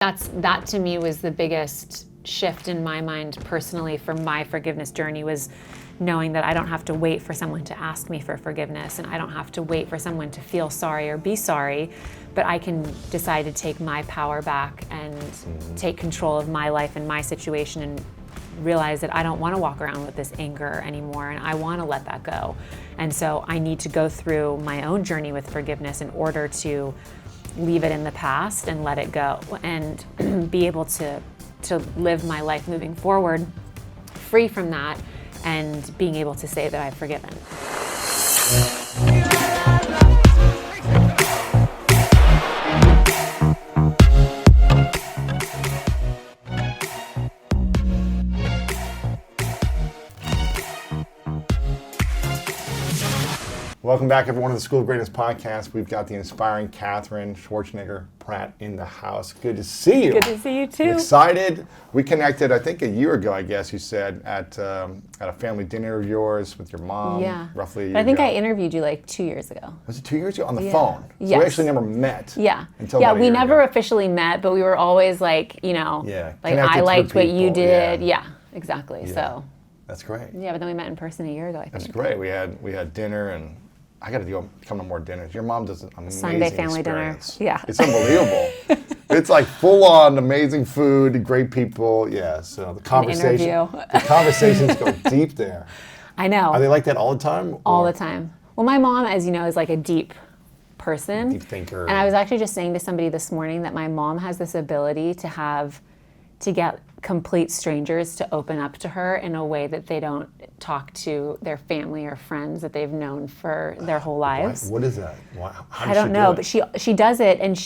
That to me was the biggest shift in my mind personally for my forgiveness journey, was knowing that I don't have to wait for someone to ask me for forgiveness, and I don't have to wait for someone to feel sorry or be sorry, but I can decide to take my power back and take control of my life and my situation, and realize that I don't want to walk around with this anger anymore, and I want to let that go. And so I need to go through my own journey with forgiveness in order to leave it in the past and let it go, and be able to live my life moving forward free from that, and being able to say that I've forgiven. Welcome back, everyone, to the School of Greatness podcast. We've got the inspiring Katherine Schwarzenegger Pratt in the house. Good to see you. Good to see you too. I'm excited. We connected, I think, a year ago, I guess you said, at a family dinner of yours with your mom. Yeah. Roughly a year I think ago. I interviewed you like 2 years ago. Was it 2 years ago? On the phone? So Yes. we actually never met. Yeah. Until yeah, about a we year never ago. officially met, but we were always like, you know, like connected I through liked what you people, did. yeah. Yeah, exactly. Yeah. So. That's great. Yeah, but then we met in person a year ago, I think. That's great. We had dinner, and I got to come to more dinners. Your mom does an amazing Sunday family experience. dinner. Yeah. It's unbelievable. It's like full on amazing food, great people. Yeah. So the conversations go deep there. I know. Are they like that all the time? All the time. Well, my mom, as you know, is like a deep person. Deep thinker. And I was actually just saying to somebody this morning that my mom has this ability to get complete strangers to open up to her in a way that they don't talk to their family or friends that they've known for their whole lives. What is that? How I don't know, but she does it, and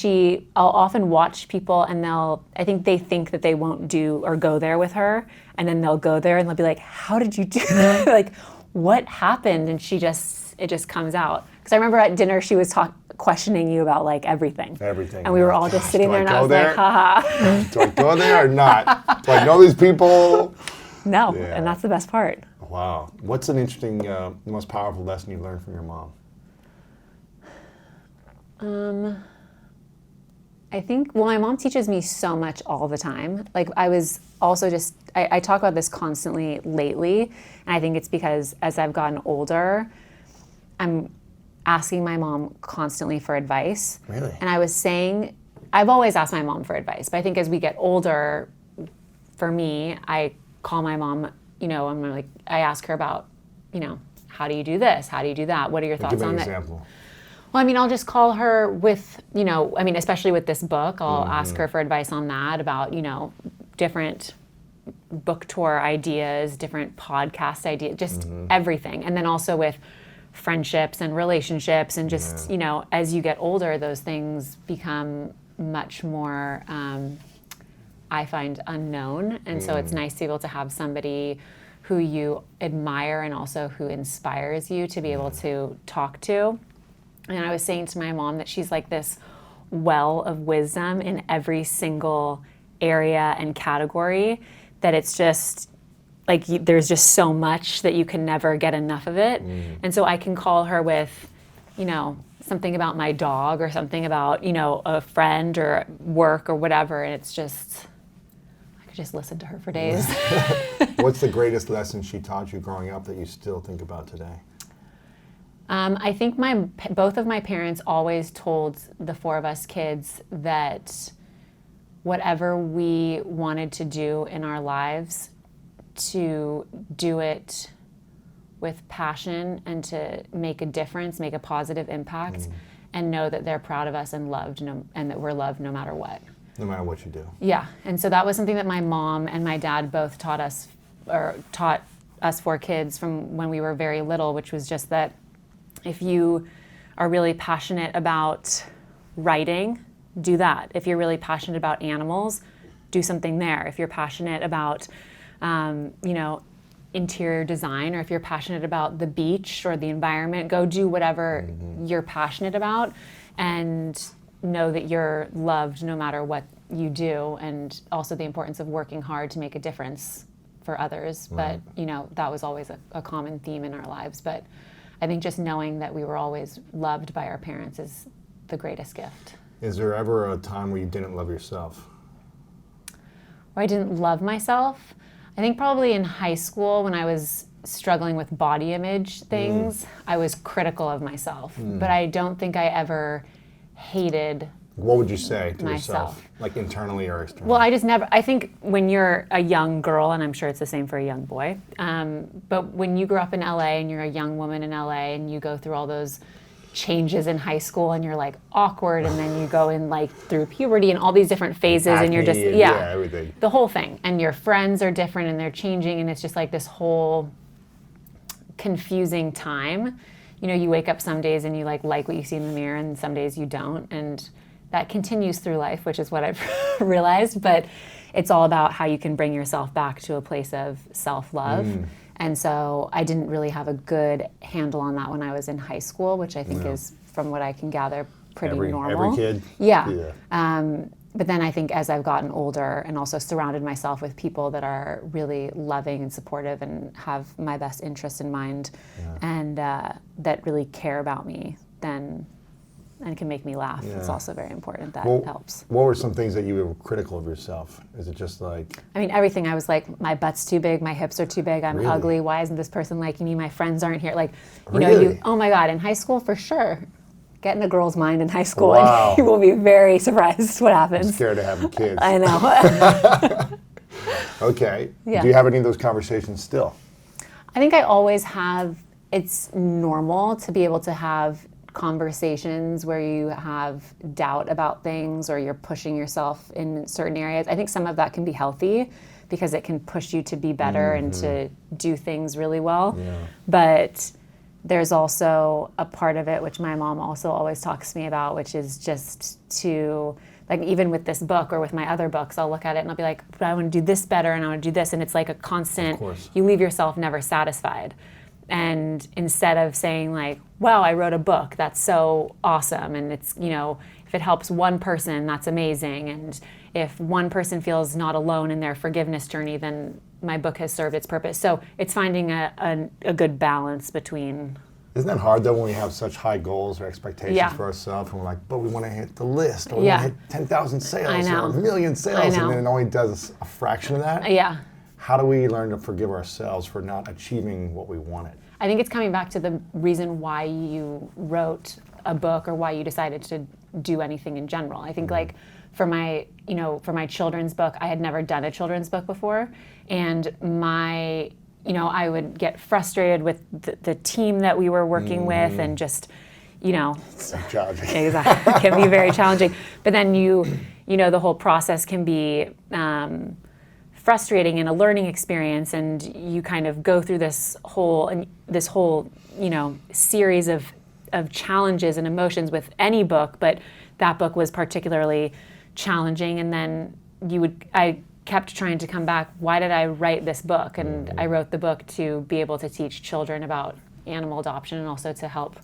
I'll often watch people, and I think they think that they won't do or go there with her, and then they'll go there and they'll be like, how did you do that? Like, what happened? And it just comes out. Because I remember at dinner she was questioning you about like everything. Everything. And we were all just sitting there, and I was like, haha. Do I go there or not? Do I know these people? No, Yeah. and that's the best part. Wow. What's an interesting, most powerful lesson you learned from your mom? I think, well, my mom teaches me so much all the time. Like I was also I talk about this constantly lately, and I think it's because as I've gotten older, I'm asking my mom constantly for advice. Really? And I was saying, I've always asked my mom for advice, but I think as we get older, for me, I call my mom, you know, I ask her about, you know, how do you do this? How do you do that? What are your thoughts on that? Give me an example. Well, I mean, I'll just call her with, you know, I mean, especially with this book, I'll ask her for advice on that, about, you know, different book tour ideas, different podcast ideas, just everything. And then also with friendships and relationships, and just, you know, as you get older, those things become much more, I find, unknown. And so it's nice to be able to have somebody who you admire and also who inspires you to be able to talk to. And I was saying to my mom that she's like this well of wisdom in every single area and category, that it's just like there's just so much that you can never get enough of it. And so I can call her with, you know, something about my dog or something about, you know, a friend or work or whatever, and it's just, I could just listen to her for days. What's the greatest lesson she taught you growing up that you still think about today? I think both of my parents always told the four of us kids that whatever we wanted to do in our lives, to do it with passion and to make a difference, make a positive impact, and know that they're proud of us and loved, and that we're loved no matter what. No matter what you do. Yeah, and so that was something that my mom and my dad both taught us four kids from when we were very little, which was just that if you are really passionate about writing, do that. If you're really passionate about animals, do something there. If you're passionate about, you know, interior design, or if you're passionate about the beach or the environment, go do whatever you're passionate about, and know that you're loved no matter what you do, and also the importance of working hard to make a difference for others. But, you know, that was always a common theme in our lives. But I think just knowing that we were always loved by our parents is the greatest gift. Is there ever a time where you didn't love yourself? where I didn't love myself. I think probably in high school when I was struggling with body image things, I was critical of myself. But I don't think I ever hated What would you say to myself. yourself, like internally or externally? Well, I think when you're a young girl, and I'm sure it's the same for a young boy, but when you grow up in LA and you're a young woman in LA and you go through all those changes in high school and you're like awkward, and then you go in like through puberty and all these different phases, and you're just, everything. the whole thing. And your friends are different and they're changing, and it's just like this whole confusing time. You know, you wake up some days and you like what you see in the mirror, and some days you don't. And that continues through life, which is what I've realized, but it's all about how you can bring yourself back to a place of self-love. And so I didn't really have a good handle on that when I was in high school, which I think is, from what I can gather, pretty normal. Every kid? Yeah. But then I think as I've gotten older and also surrounded myself with people that are really loving and supportive and have my best interest in mind, and that really care about me, then and can make me laugh. It's also very important. That helps. What were some things that you were critical of yourself? Is it just like... I mean, everything. I was like, my butt's too big, my hips are too big, I'm ugly, why isn't this person liking me, my friends aren't here. Like, you know, oh my God, in high school, for sure. Get in a girl's mind in high school and you will be very surprised what happens. I'm scared of having kids. I know. Okay. Yeah. Do you have any of those conversations still? I think I always have. It's normal to be able to have conversations where you have doubt about things or you're pushing yourself in certain areas. I think some of that can be healthy because it can push you to be better and to do things really well. But there's also a part of it which my mom also always talks to me about, which is just to, like, even with this book or with my other books, I'll look at it and I'll be like, but I want to do this better and I want to do this. And it's like a constant, you leave yourself never satisfied. And instead of saying like, wow, I wrote a book, that's so awesome. And it's, you know, if it helps one person, that's amazing. And if one person feels not alone in their forgiveness journey, then my book has served its purpose. So it's finding a good balance between. Isn't that hard though when we have such high goals or expectations for ourselves and we're like, but we want to hit the list or we want to hit 10,000 sales or 1 million sales, and then it only does a fraction of that? Yeah. How do we learn to forgive ourselves for not achieving what we wanted? I think it's coming back to the reason why you wrote a book or why you decided to do anything in general. I think like for my children's book, I had never done a children's book before, and I would get frustrated with the team that we were working with, and just, It's so challenging. Exactly. It can be very challenging. But then the whole process can be frustrating and a learning experience, and you kind of go through this whole series of challenges and emotions with any book, but that book was particularly challenging. And then I kept trying to come back, why did I write this book? And I wrote the book to be able to teach children about animal adoption and also to help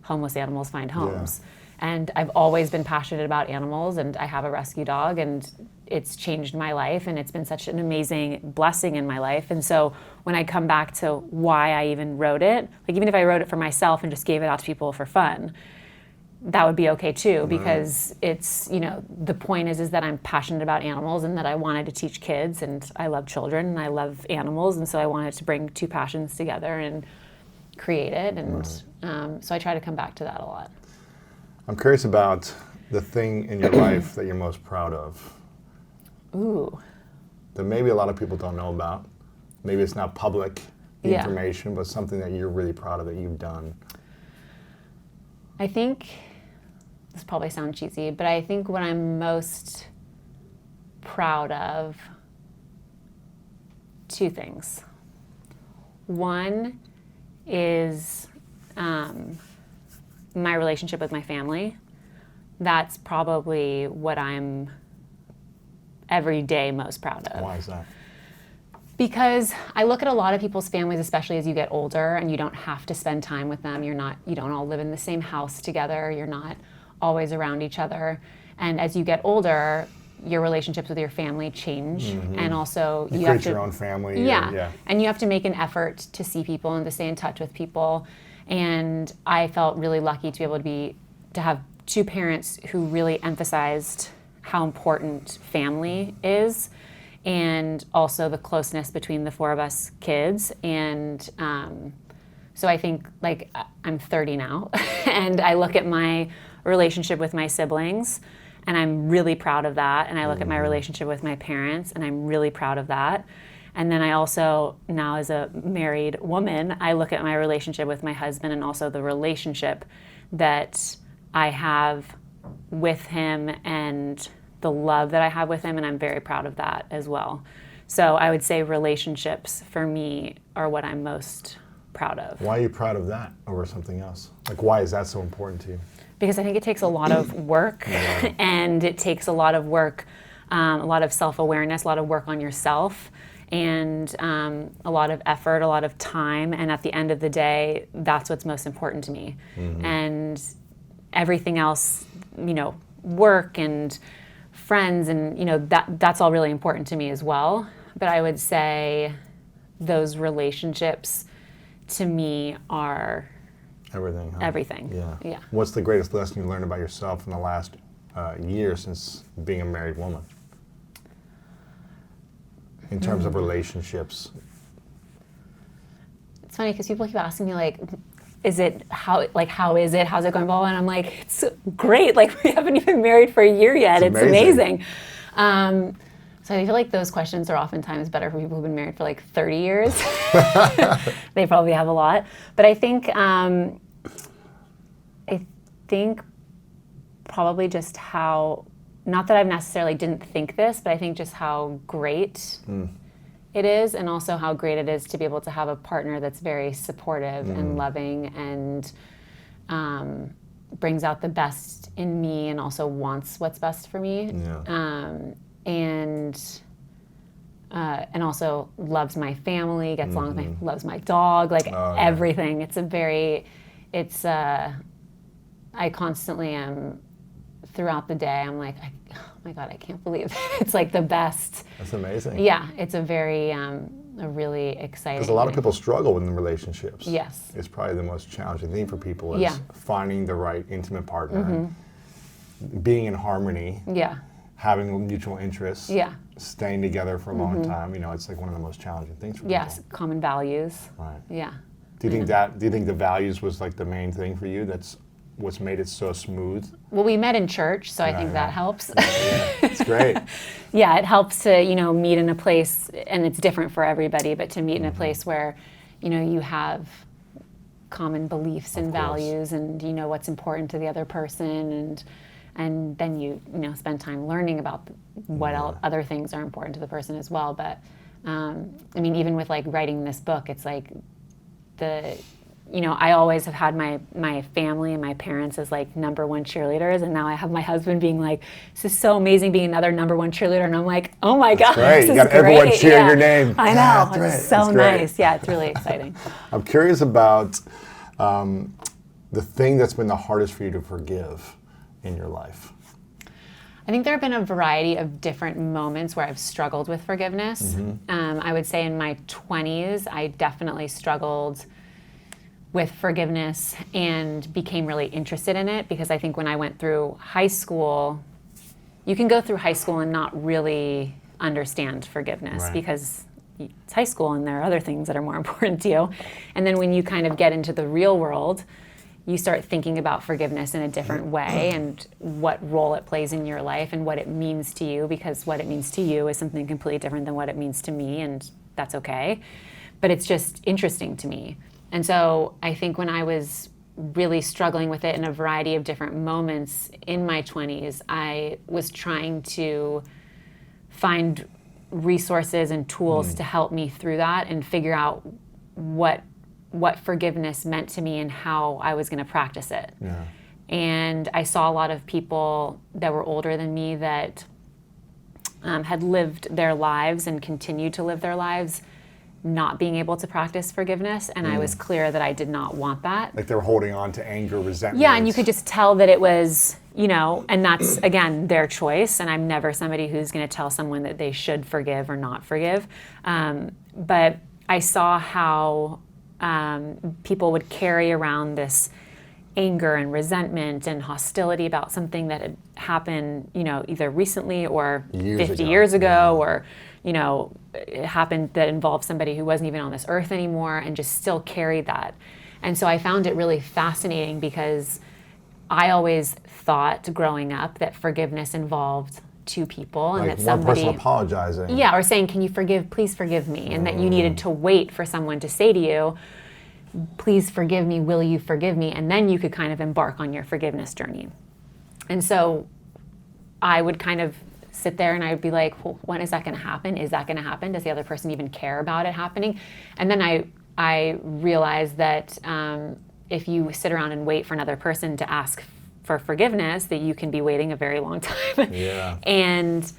homeless animals find homes. And I've always been passionate about animals, and I have a rescue dog, and it's changed my life, and it's been such an amazing blessing in my life. And so when I come back to why I even wrote it, like even if I wrote it for myself and just gave it out to people for fun, that would be okay too, because it's, the point is that I'm passionate about animals and that I wanted to teach kids, and I love children and I love animals, and so I wanted to bring two passions together and create it. And so I try to come back to that a lot. I'm curious about the thing in your life that you're most proud of. Ooh. That maybe a lot of people don't know about. Maybe it's not public information, but something that you're really proud of that you've done. I think, this probably sounds cheesy, but I think what I'm most proud of, two things. One is my relationship with my family. That's probably what I'm every day most proud of. Why is that? Because I look at a lot of people's families, especially as you get older, and you don't have to spend time with them. You don't all live in the same house together. You're not always around each other. And as you get older, your relationships with your family change, and also you have your own family. And you have to make an effort to see people and to stay in touch with people. And I felt really lucky to be able to have two parents who really emphasized how important family is, and also the closeness between the four of us kids. And so I think, like, I'm 30 now, and I look at my relationship with my siblings, and I'm really proud of that. And I look at my relationship with my parents, and I'm really proud of that. And then I also, now as a married woman, I look at my relationship with my husband and also the relationship that I have with him and the love that I have with him, and I'm very proud of that as well. So I would say relationships for me are what I'm most proud of. Why are you proud of that over something else? Like, why is that so important to you? Because I think it takes a lot of work, and it takes a lot of work, a lot of self-awareness, a lot of work on yourself, and a lot of effort, a lot of time. And at the end of the day, that's what's most important to me. And everything else, you know, work and friends, and you know, that's all really important to me as well. But I would say those relationships to me are everything. Huh? Everything. Yeah. What's the greatest lesson you learned about yourself in the last year since being a married woman? In terms of relationships. It's funny because people keep asking me, like, is it how is it? How's it going? Blah, and I'm like, it's great. Like, we haven't even been married for a year yet. It's amazing. So I feel like those questions are oftentimes better for people who've been married for like 30 years. They probably have a lot. But I think probably just how, not that I necessarily didn't think this, but I think just how great it is, and also how great it is to be able to have a partner that's very supportive and loving, and brings out the best in me, and also wants what's best for me. And also loves my family, gets along with loves my dog, like everything. I constantly am, throughout the day, I'm like, oh my God, I can't believe it. It's like the best. That's amazing. Yeah, it's a very, a really exciting. Because a lot of people struggle in relationships. Yes. It's probably the most challenging thing for people is finding the right intimate partner, being in harmony. Yeah. Having mutual interests, staying together for a long time, you know, it's like one of the most challenging things for people. Yes, common values. Right. Yeah. Do you think the values was like the main thing for you? That's what's made it so smooth? Well, we met in church, so I think that helps. It's great. Yeah, it helps to, you know, meet in a place, and it's different for everybody, but to meet in a place where, you know, you have common beliefs and values, and you know what's important to the other person, and then you know, spend time learning about what other things are important to the person as well. But I mean, even with like writing this book, it's like you know, I always have had my family and my parents as like number one cheerleaders, and now I have my husband being like, this is so amazing, being another number one cheerleader, and I'm like, oh my God, great. You got everyone cheering your name. I know, it's so nice. Yeah, it's really exciting. I'm curious about the thing that's been the hardest for you to forgive in your life. I think there have been a variety of different moments where I've struggled with forgiveness. I would say in my 20s, I definitely struggled with forgiveness and became really interested in it, because I think when I went through high school, you can go through high school and not really understand forgiveness because it's high school and there are other things that are more important to you. And then when you kind of get into the real world, you start thinking about forgiveness in a different way, and what role it plays in your life and what it means to you, because what it means to you is something completely different than what it means to me, and that's okay. But it's just interesting to me. And so I think when I was really struggling with it in a variety of different moments in my 20s, I was trying to find resources and tools to help me through that and figure out what forgiveness meant to me and how I was going to practice it. Yeah. And I saw a lot of people that were older than me that had lived their lives and continued to live their lives not being able to practice forgiveness, and I was clear that I did not want that. Like they were holding on to anger, resentment. Yeah, and you could just tell that it was, you know, and that's, again, their choice, and I'm never somebody who's going to tell someone that they should forgive or not forgive. But I saw how people would carry around this anger and resentment and hostility about something that had happened, you know, either recently or 50 years ago or it happened that involved somebody who wasn't even on this earth anymore, and just still carried that. And so I found it really fascinating because I always thought growing up that forgiveness involved two people, and like that one person apologizing. Yeah, or saying, "Can you please forgive me?" And that you needed to wait for someone to say to you, "Please forgive me, will you forgive me?" And then you could kind of embark on your forgiveness journey. And so I would kind of sit there and I would be like, well, when is that going to happen? Is that going to happen? Does the other person even care about it happening? And then I realized that if you sit around and wait for another person to ask for forgiveness, that you can be waiting a very long time. Yeah. And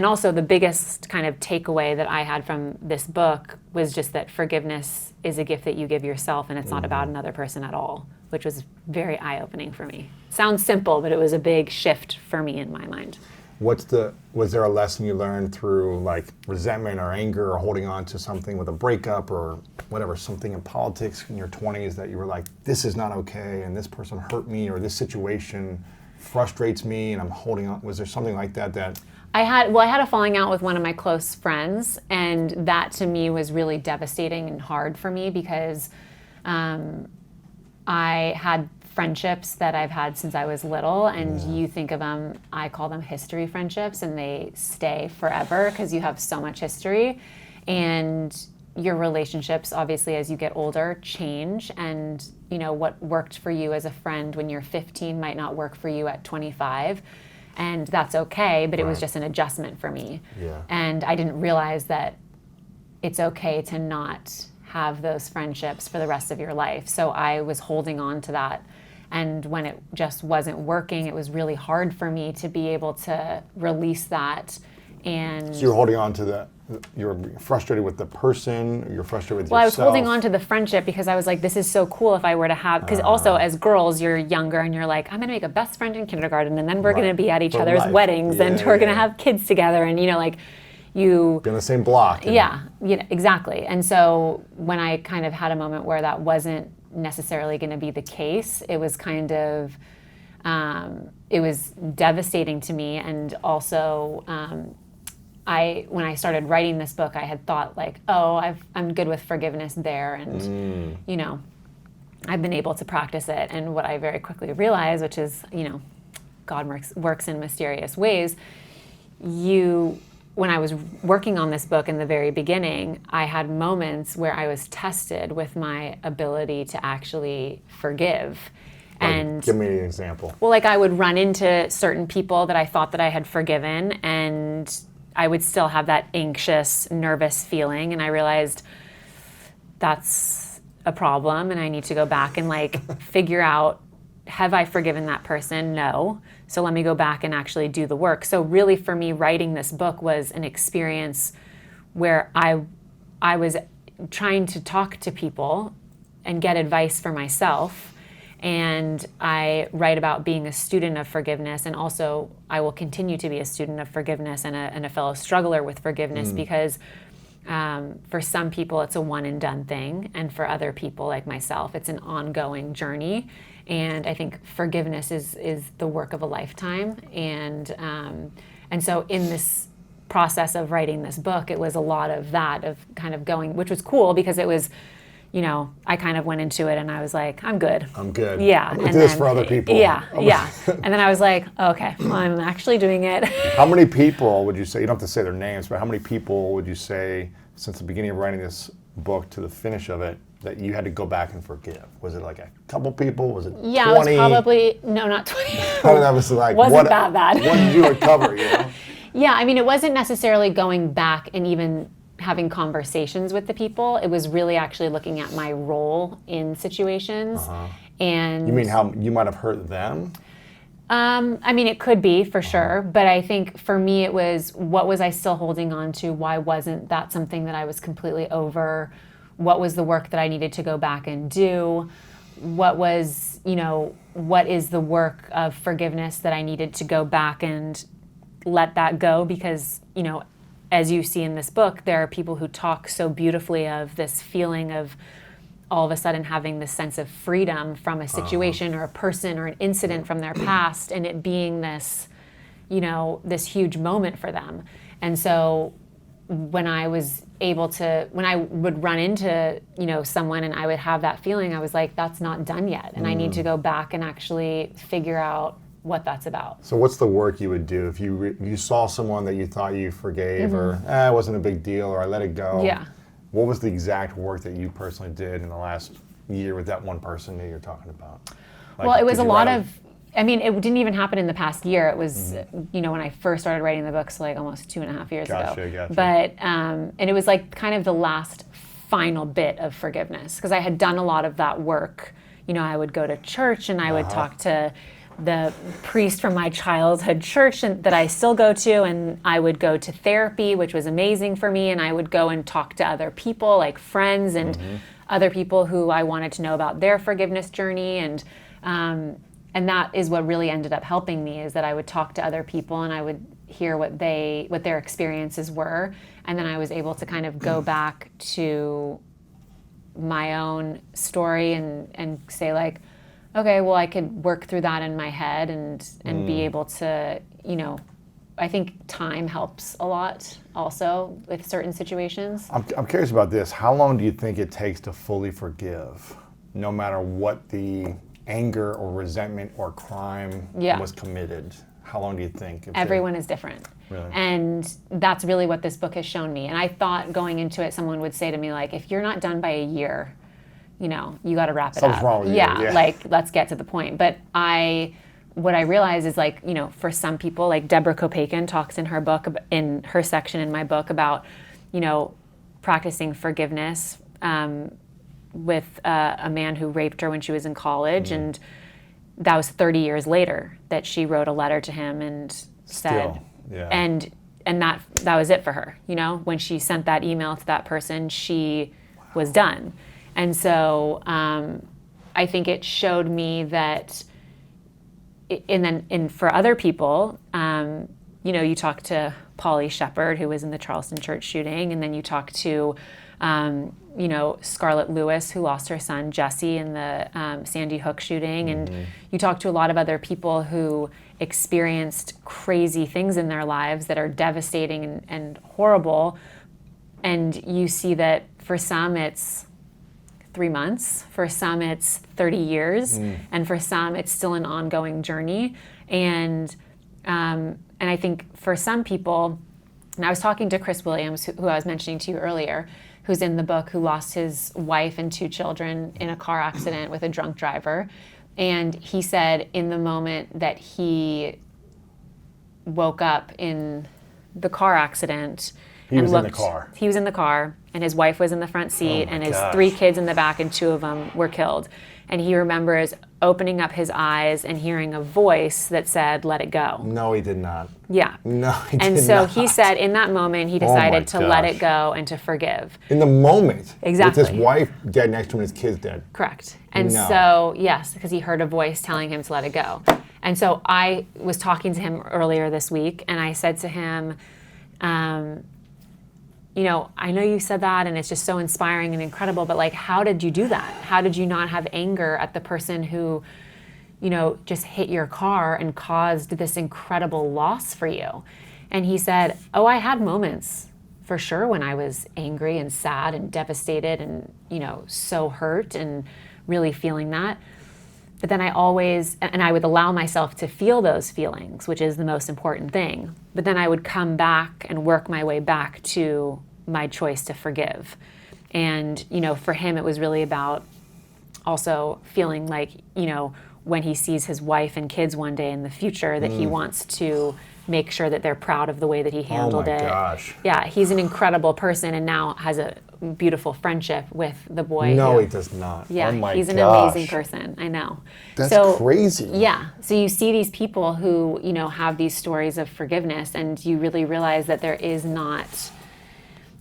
also the biggest kind of takeaway that I had from this book was just that forgiveness is a gift that you give yourself, and it's not about another person at all, which was very eye-opening for me. Sounds simple, but it was a big shift for me in my mind. Was there a lesson you learned through like resentment or anger or holding on to something with a breakup or whatever, something in politics in your 20s that you were like, this is not okay, and this person hurt me, or this situation frustrates me and I'm holding on? Was there something like that? I had a falling out with one of my close friends, and that to me was really devastating and hard for me because I had friendships that I've had since I was little, and you think of them, I call them history friendships, and they stay forever because you have so much history. And your relationships, obviously, as you get older, change, and what worked for you as a friend when you're 15 might not work for you at 25. And that's okay, but it was just an adjustment for me. Yeah. And I didn't realize that it's okay to not have those friendships for the rest of your life. So I was holding on to that. And when it just wasn't working, it was really hard for me to be able to release that. And so you're holding on to that. You're frustrated with the person, you're frustrated with yourself. Well, I was holding on to the friendship because I was like, this is so cool if I were to have, because also as girls, you're younger and you're like, I'm going to make a best friend in kindergarten, and then we're going to be at each other's weddings, and we're going to have kids together, and you... Be on the same block. Yeah, exactly. And so when I kind of had a moment where that wasn't necessarily going to be the case, it was kind of, it was devastating to me, and also... when I started writing this book, I had thought like, I'm good with forgiveness there, and I've been able to practice it. And what I very quickly realized, which is, God works in mysterious ways. When I was working on this book in the very beginning, I had moments where I was tested with my ability to actually forgive. And give me an example. Well, like I would run into certain people that I thought that I had forgiven, and I would still have that anxious, nervous feeling, and I realized that's a problem, and I need to go back and figure out, have I forgiven that person? No. So let me go back and actually do the work. So really for me, writing this book was an experience where I was trying to talk to people and get advice for myself. And I write about being a student of forgiveness, and also I will continue to be a student of forgiveness and a fellow struggler with forgiveness because for some people it's a one and done thing, and for other people like myself it's an ongoing journey. And I think forgiveness is the work of a lifetime. And so in this process of writing this book, it was a lot of that, of kind of going, which was cool because it was, I kind of went into it and I was like, I'm good. Yeah. I'm going to do this for other people. Yeah. And then I was like, okay, well, I'm actually doing it. How many people would you say, you don't have to say their names, but how many people would you say since the beginning of writing this book to the finish of it that you had to go back and forgive? Was it like a couple people? Was it 20? Yeah, it was probably, no, not 20. That was like, wasn't that bad. What did you recover, Yeah, I mean, it wasn't necessarily going back and even having conversations with the people. It was really actually looking at my role in situations. And you mean how you might have hurt them? I mean, it could be for sure, but I think for me it was, what was I still holding on to? Why wasn't that something that I was completely over? What was the work that I needed to go back and do? What was, what is the work of forgiveness that I needed to go back and let that go? Because, as you see in this book, there are people who talk so beautifully of this feeling of all of a sudden having this sense of freedom from a situation or a person or an incident from their past, and it being this, this huge moment for them. And so when I would run into, someone and I would have that feeling, I was like, that's not done yet. And I need to go back and actually figure out what that's about. So what's the work you would do if you saw someone that you thought you forgave or it wasn't a big deal or I let it go? Yeah. What was the exact work that you personally did in the last year with that one person that you're talking about? Well, it was a lot of, it didn't even happen in the past year. It was, when I first started writing the books, like almost 2.5 years ago. Gotcha. But, and it was like kind of the last final bit of forgiveness because I had done a lot of that work. I would go to church and I would talk to the priest from my childhood church that I still go to, and I would go to therapy, which was amazing for me, and I would go and talk to other people, like friends and other people who I wanted to know about their forgiveness journey, and that is what really ended up helping me, is that I would talk to other people and I would hear what their experiences were, and then I was able to kind of go back to my own story and say like, okay, well, I could work through that in my head and be able to, I think time helps a lot also with certain situations. I'm curious about this. How long do you think it takes to fully forgive, no matter what the anger or resentment or crime was committed? How long do you think? Everyone is different. Really? And that's really what this book has shown me. And I thought going into it, someone would say to me, like, if you're not done by a year, you got to wrap it up. Something's wrong with you. Yeah, like, let's get to the point. But what I realize is, like, for some people, like Deborah Kopeikin talks in her book, in her section in my book about, practicing forgiveness with a man who raped her when she was in college. And that was 30 years later that she wrote a letter to him and said, and that was it for her. When she sent that email to that person, she was done. And so I think it showed me that, for other people, you talk to Polly Shepard, who was in the Charleston church shooting, and then you talk to, Scarlett Lewis, who lost her son Jesse in the Sandy Hook shooting, and you talk to a lot of other people who experienced crazy things in their lives that are devastating and horrible, and you see that for some it's 3 months, for some it's 30 years, and for some it's still an ongoing journey. And I think for some people, and I was talking to Chris Williams, who I was mentioning to you earlier, who's in the book, who lost his wife and 2 children in a car accident with a drunk driver. And he said in the moment that he woke up in the car accident, he was in the car, and his wife was in the front seat, and his 3 kids in the back, and 2 of them were killed. And he remembers opening up his eyes and hearing a voice that said, "Let it go." No, he did not. Yeah. No, he did not. And so he said in that moment, he decided to let it go and to forgive. In the moment? Exactly. With his wife dead next to him and his kids dead? Correct. And so, yes, because he heard a voice telling him to let it go. And so I was talking to him earlier this week, and I said to him, I know you said that and it's just so inspiring and incredible, but like, how did you do that? How did you not have anger at the person who, just hit your car and caused this incredible loss for you? And he said, I had moments for sure when I was angry and sad and devastated and, so hurt and really feeling that. But then I would allow myself to feel those feelings, which is the most important thing. But then I would come back and work my way back to my choice to forgive. And, for him, it was really about also feeling like, when he sees his wife and kids one day in the future, that he wants to make sure that they're proud of the way that he handled it. Oh my gosh. Yeah, he's an incredible person and now has a beautiful friendship with the boy. No, he does not. Yeah, oh my he's an gosh. amazing person. I know. That's crazy. Yeah. So you see these people who, have these stories of forgiveness, and you really realize that there is not,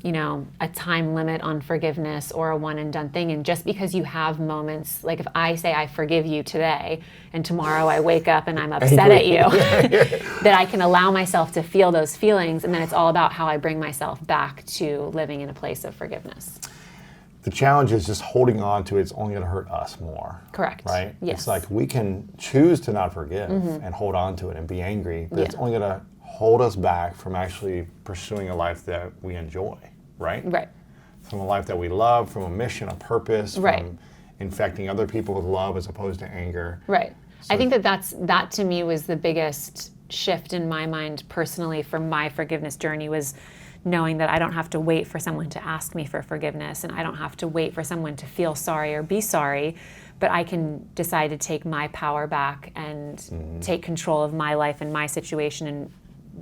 a time limit on forgiveness or a one and done thing. And just because you have moments, like if I say I forgive you today and tomorrow I wake up and I'm upset at you, that I can allow myself to feel those feelings, and then it's all about how I bring myself back to living in a place of forgiveness. The challenge is just holding on to it's only going to hurt us more. Correct. Right? Yes. It's like we can choose to not forgive and hold on to it and be angry, but it's only going to hold us back from actually pursuing a life that we enjoy, right? Right. From a life that we love, from a mission, a purpose, Right. from infecting other people with love as opposed to anger. Right. So I think that to me was the biggest shift in my mind personally for my forgiveness journey, was knowing that I don't have to wait for someone to ask me for forgiveness, and I don't have to wait for someone to feel sorry or be sorry, but I can decide to take my power back and take control of my life and my situation, and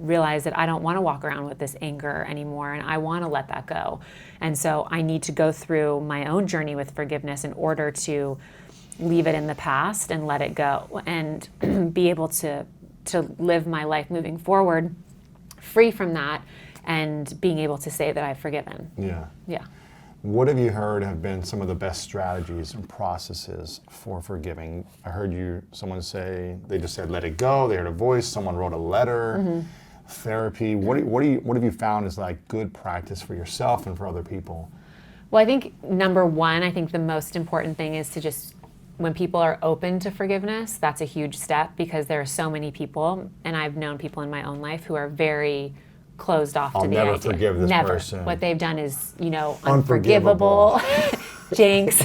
realize that I don't want to walk around with this anger anymore, and I want to let that go. And so I need to go through my own journey with forgiveness in order to leave it in the past and let it go, and be able to live my life moving forward free from that, and being able to say that I've forgiven. Yeah. Yeah. What have you heard have been some of the best strategies and processes for forgiving? I heard someone say, they just said, let it go. They heard a voice. Someone wrote a letter. Therapy. What have you found is like good practice for yourself and for other people? Well, I think number one, I think the most important thing is to just, when people are open to forgiveness, that's a huge step, because there are so many people, and I've known people in my own lilife who are very closed off to the idea. I'll never forgive this never. person. What they've done is, Unforgivable. unforgivable, jinx.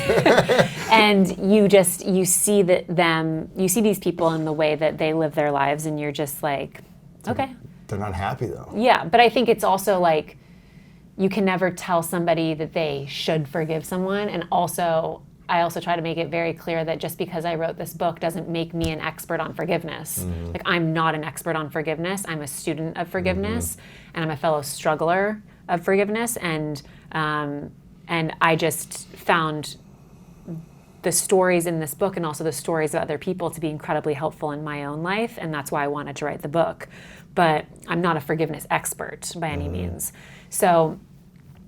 And you see these people in the way that they live their lives, and you're just like, okay. They're not happy though. Yeah, but I think it's also like, you can never tell somebody that they should forgive someone. And also, I also try to make it very clear that just because I wrote this book doesn't make me an expert on forgiveness. Like, I'm not an expert on forgiveness. I'm a student of forgiveness, and I'm a fellow struggler of forgiveness. And I just found the stories in this book, and also the stories of other people, to be incredibly helpful in my own life. And that's why I wanted to write the book. But I'm not a forgiveness expert by any means. So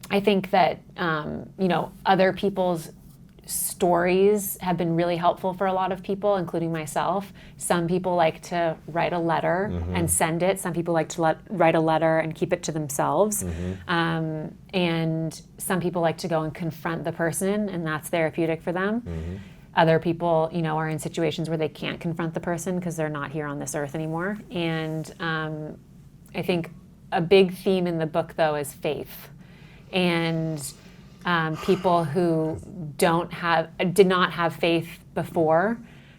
I think that, other people's stories have been really helpful for a lot of people, including myself. Some people like to write a letter and send it. Some people like to write a letter and keep it to themselves. And some people like to go and confront the person, and that's therapeutic for them. Other people, are in situations where they can't confront the person because they're not here on this earth anymore. And I think a big theme in the book, though, is faith. And people who did not have faith before,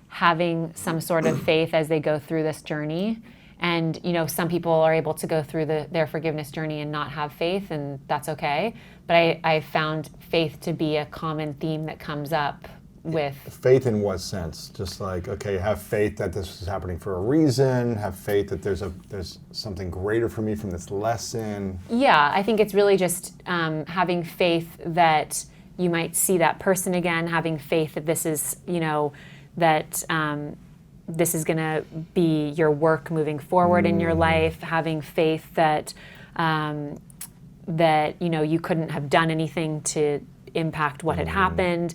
having some sort of faith as they go through this journey. And some people are able to go through their forgiveness journey and not have faith, and that's okay. But I found faith to be a common theme that comes up with. Faith in what sense? Just like, okay, have faith that this is happening for a reason, have faith that there's something greater for me from this lesson. Yeah, I think it's really just having faith that you might see that person again, having faith that this is, this is going to be your work moving forward in your life, having faith that you couldn't have done anything to impact what had happened.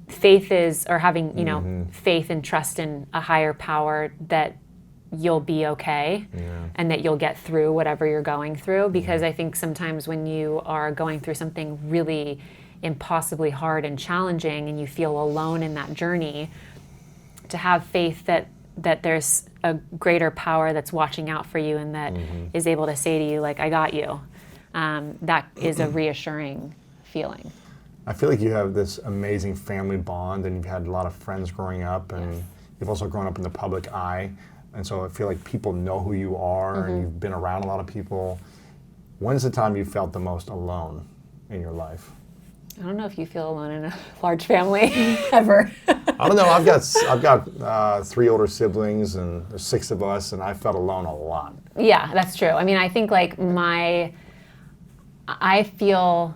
Faith is, or having, faith and trust in a higher power that you'll be okay, and that you'll get through whatever you're going through. Because I think sometimes when you are going through something really impossibly hard and challenging, and you feel alone in that journey, to have faith that there's a greater power that's watching out for you, and that is able to say to you, like, I got you. That is a reassuring feeling. I feel like you have this amazing family bond, and you've had a lot of friends growing up, and you've also grown up in the public eye. And so I feel like people know who you are, and you've been around a lot of people. When's the time you felt the most alone in your life? I don't know if you feel alone in a large family ever. I don't know. I've got 3 older siblings, and there's 6 of us, and I felt alone a lot. Yeah, that's true. I mean, I think like I feel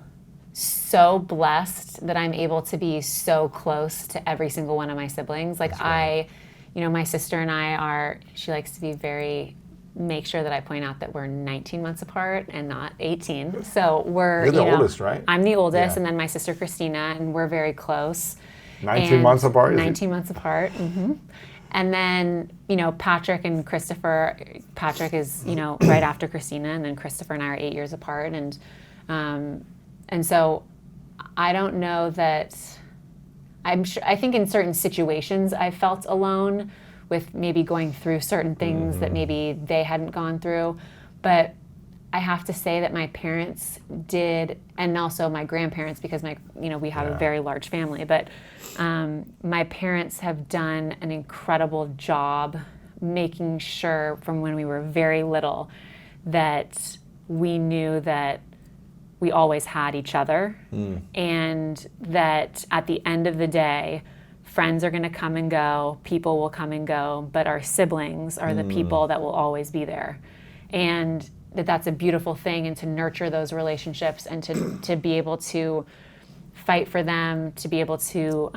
so blessed that I'm able to be so close to every single one of my siblings. Like, my sister and I she likes to make sure that I point out that we're 19 months apart and not 18. So You're the oldest, right? I'm the oldest, and then my sister Christina, and we're very close. 19 months apart? 19 months apart. And then, Patrick and Christopher. Patrick is, right after Christina, and then Christopher and I are 8 years apart. And so I don't know that, I think in certain situations I felt alone with maybe going through certain things that maybe they hadn't gone through. But I have to say that my parents did, and also my grandparents, because we have a very large family, but my parents have done an incredible job making sure from when we were very little that we knew that we always had each other, and that at the end of the day, friends are going to come and go, people will come and go, but our siblings are the people that will always be there. And that's a beautiful thing, and to nurture those relationships and to be able to fight for them, to be able to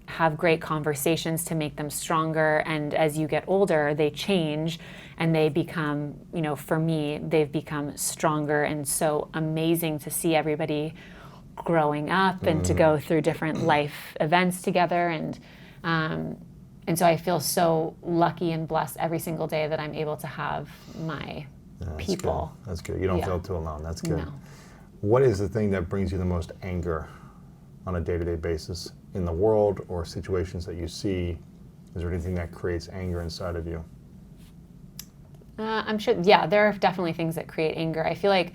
have great conversations to make them stronger. And as you get older, they change and they become, for me, they've become stronger, and so amazing to see everybody growing up and to go through different life events together. And so I feel so lucky and blessed every single day that I'm able to have my people. Good. That's good. You don't feel too alone. That's good. No. What is the thing that brings you the most anger on a day-to-day basis in the world or situations that you see? Is there anything that creates anger inside of you? I'm sure, there are definitely things that create anger. I feel like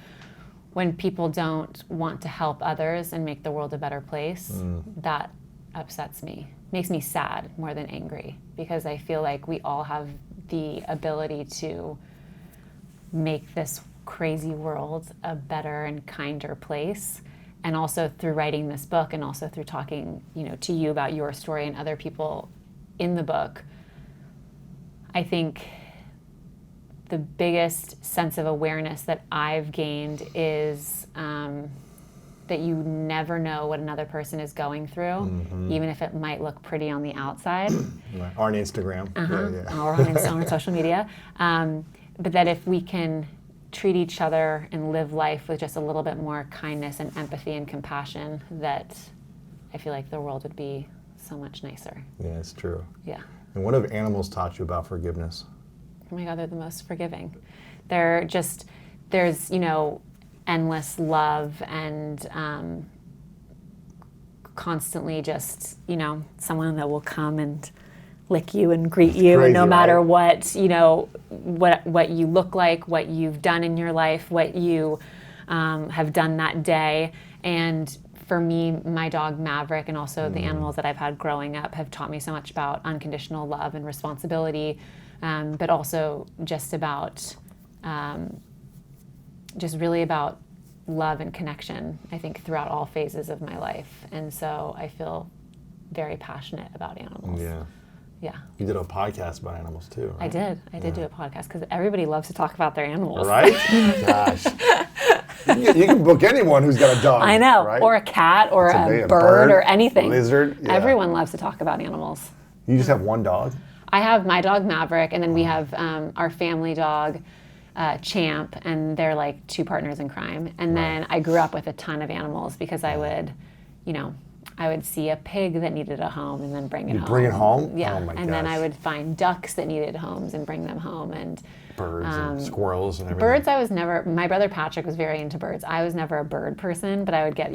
when people don't want to help others and make the world a better place, that upsets me. Makes me sad more than angry, because I feel like we all have the ability to make this crazy world a better and kinder place. And also through writing this book, and also through talking, to you about your story and other people in the book, I think the biggest sense of awareness that I've gained is that you never know what another person is going through, even if it might look pretty on the outside. Or on Instagram. Or on social media. But that if we can treat each other and live life with just a little bit more kindness and empathy and compassion, that I feel like the world would be so much nicer. Yeah, it's true. Yeah. And what have animals taught you about forgiveness? Oh my God, they're the most forgiving. There's, endless love and constantly just, someone that will come and lick you and greet you, crazy, no matter right? what you look like, what you've done in your life, what you have done that day. And for me, my dog Maverick, and also the animals that I've had growing up, have taught me so much about unconditional love and responsibility, but also just about, just really about love and connection, I think, throughout all phases of my life. And so I feel very passionate about animals. Yeah. Yeah. You did a podcast about animals too, right? I did do a podcast, because everybody loves to talk about their animals. Right? Gosh. You can book anyone who's got a dog. I know, right? or a cat, or a bird, or anything. Lizard. Yeah. Everyone loves to talk about animals. You just have one dog? I have my dog Maverick, and then we have our family dog Champ, and they're like two partners in crime. And then I grew up with a ton of animals, because I would, I would see a pig that needed a home and then bring it home. Bring it home? Yeah. Oh my and gosh. then I would find ducks that needed homes and bring them home. And birds and squirrels and everything. Birds, I was never, my brother Patrick was very into birds. I was never a bird person, but I would get,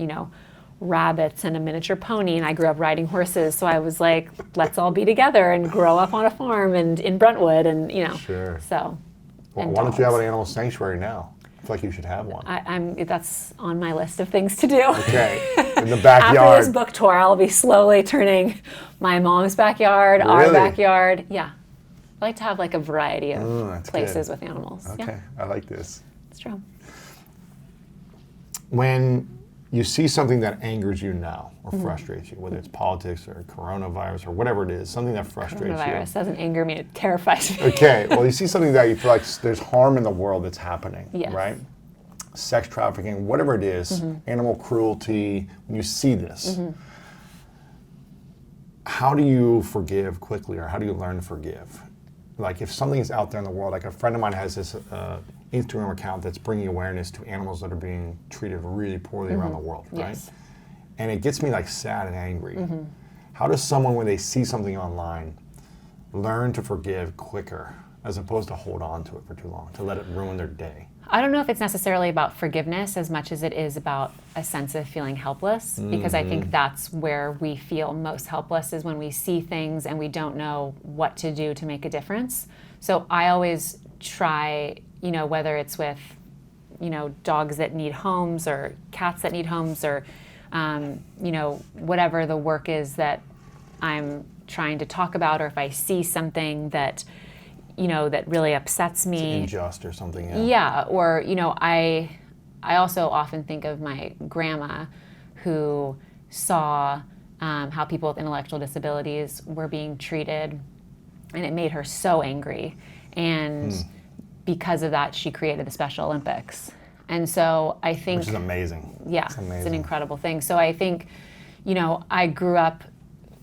rabbits and a miniature pony, and I grew up riding horses, so I was like, let's all be together and grow up on a farm and in Brentwood, and Sure. So. Well, why don't you have an animal sanctuary now? I feel like you should have one. That's on my list of things to do. Okay, in the backyard. After this book tour, I'll be slowly turning my mom's backyard, our backyard. Yeah. I like to have like a variety of places with animals. Okay, yeah. I like this. It's true. When you see something that angers you now or frustrates you, whether it's politics or coronavirus or whatever it is, something that frustrates Coronavirus doesn't anger me, it terrifies me. Okay, well, you see something that you feel like there's harm in the world that's happening, Yes. right? Sex trafficking, whatever it is, animal cruelty, when you see this, how do you forgive quickly, or how do you learn to forgive? Like if something is out there in the world, like a friend of mine has this Instagram account that's bringing awareness to animals that are being treated really poorly around the world, right? Yes. And it gets me like sad and angry. How does someone, when they see something online, learn to forgive quicker as opposed to hold on to it for too long, to let it ruin their day? I don't know if it's necessarily about forgiveness as much as it is about a sense of feeling helpless, because I think that's where we feel most helpless, is when we see things and we don't know what to do to make a difference. So I always try, whether it's with, dogs that need homes or cats that need homes or, whatever the work is that I'm trying to talk about, or if I see something that that really upsets me. It's unjust or something. Yeah, or I also often think of my grandma, who saw how people with intellectual disabilities were being treated, and it made her so angry. And because of that, she created the Special Olympics. And so I think, which is amazing. Yeah, it's amazing. It's an incredible thing. So I think, I grew up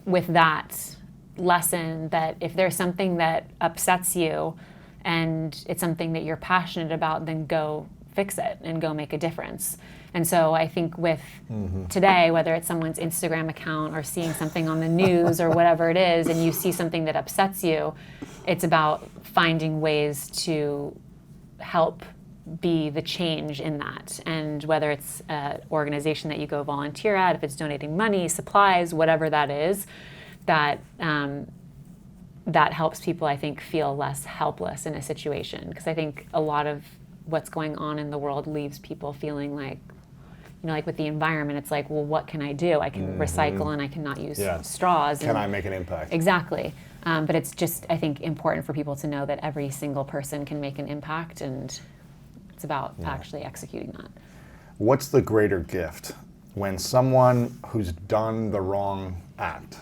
with that lesson that if there's something that upsets you and it's something that you're passionate about, then go fix it and go make a difference. And so I think with today, whether it's someone's Instagram account or seeing something on the news or whatever it is, and you see something that upsets you, it's about finding ways to help be the change in that. And whether it's an organization that you go volunteer at, if it's donating money, supplies, whatever that is, that helps people, I think, feel less helpless in a situation. Because I think a lot of what's going on in the world leaves people feeling like, like with the environment, it's like, well, what can I do? I can recycle and I cannot use straws. Can I make an impact? Exactly. But it's just, I think, important for people to know that every single person can make an impact, and it's about actually executing that. What's the greater gift? When someone who's done the wrong act,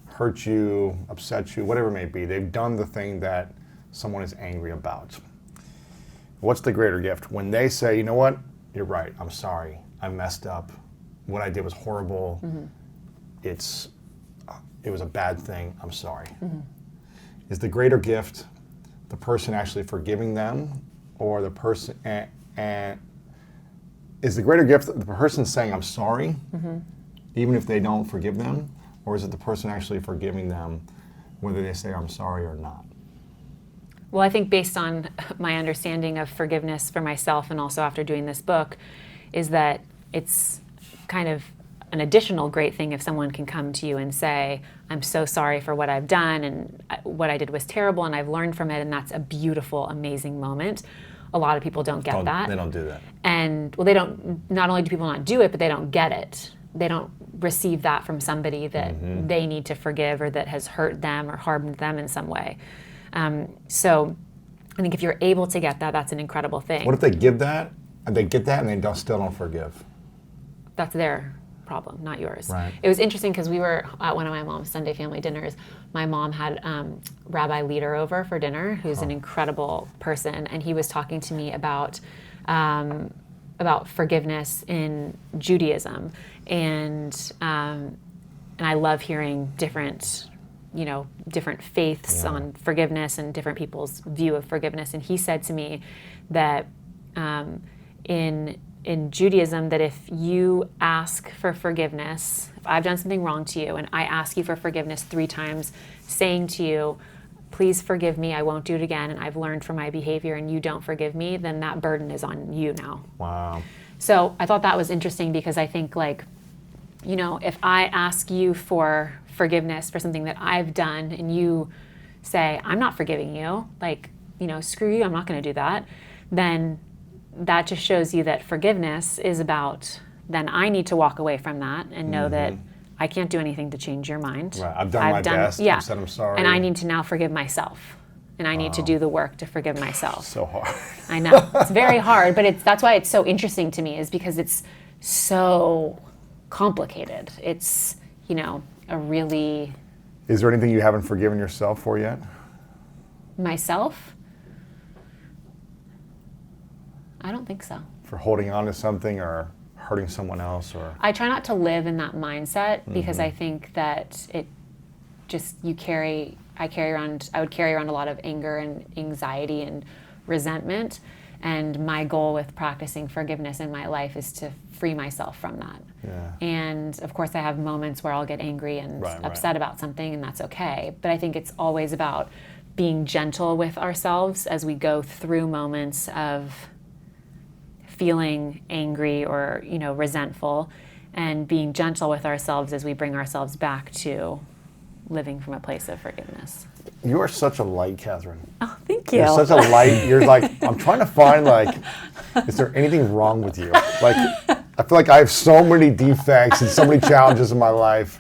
hurt you, upset you, whatever it may be, they've done the thing that someone is angry about. What's the greater gift? When they say, you know what, you're right, I'm sorry, I messed up, what I did was horrible, it was a bad thing, I'm sorry. Is the greater gift the person actually forgiving them, or the person, and is the greater gift the person saying I'm sorry, even if they don't forgive them, or is it the person actually forgiving them whether they say I'm sorry or not? Well, I think based on my understanding of forgiveness for myself, and also after doing this book, is that it's kind of an additional great thing if someone can come to you and say, I'm so sorry for what I've done, and what I did was terrible, and I've learned from it, and that's a beautiful, amazing moment. A lot of people don't get that. They don't do that. And, well, they don't, not only do people not do it, but they don't get it. They don't receive that from somebody that they need to forgive, or that has hurt them or harmed them in some way. So I think if you're able to get that, that's an incredible thing. What if they give that, and they get that, and they still don't forgive? That's their problem, not yours. Right. It was interesting because we were at one of my mom's Sunday family dinners. My mom had Rabbi Leader over for dinner, who's an incredible person, and he was talking to me about forgiveness in Judaism, and I love hearing different faiths on forgiveness and different people's view of forgiveness. And he said to me that in Judaism, that if you ask for forgiveness, if I've done something wrong to you and I ask you for forgiveness 3 times, saying to you, please forgive me, I won't do it again, and I've learned from my behavior, and you don't forgive me, then that burden is on you now. Wow. So I thought that was interesting, because I think, like, if I ask you for forgiveness for something that I've done, and you say, I'm not forgiving you, like, screw you, I'm not going to do that, then that just shows you that forgiveness is about, then I need to walk away from that and know that I can't do anything to change your mind. Right. I've done my best. I've said I'm sorry. And I need to now forgive myself. And I need to do the work to forgive myself. So hard. I know. It's very hard, but that's why it's so interesting to me, is because it's so complicated. It's, a really... Is there anything you haven't forgiven yourself for yet? Myself? I don't think so. For holding on to something or hurting someone else, or... I try not to live in that mindset, because I think that it just, I would carry around a lot of anger and anxiety and resentment. And my goal with practicing forgiveness in my life is to free myself from that. Yeah. And of course I have moments where I'll get angry and upset about something, and that's okay. But I think it's always about being gentle with ourselves as we go through moments of feeling angry or, resentful, and being gentle with ourselves as we bring ourselves back to living from a place of forgiveness. You are such a light, Katherine. Oh, thank you. You're such a light. You're like, I'm trying to find, like, is there anything wrong with you? Like, I feel like I have so many defects and so many challenges in my life.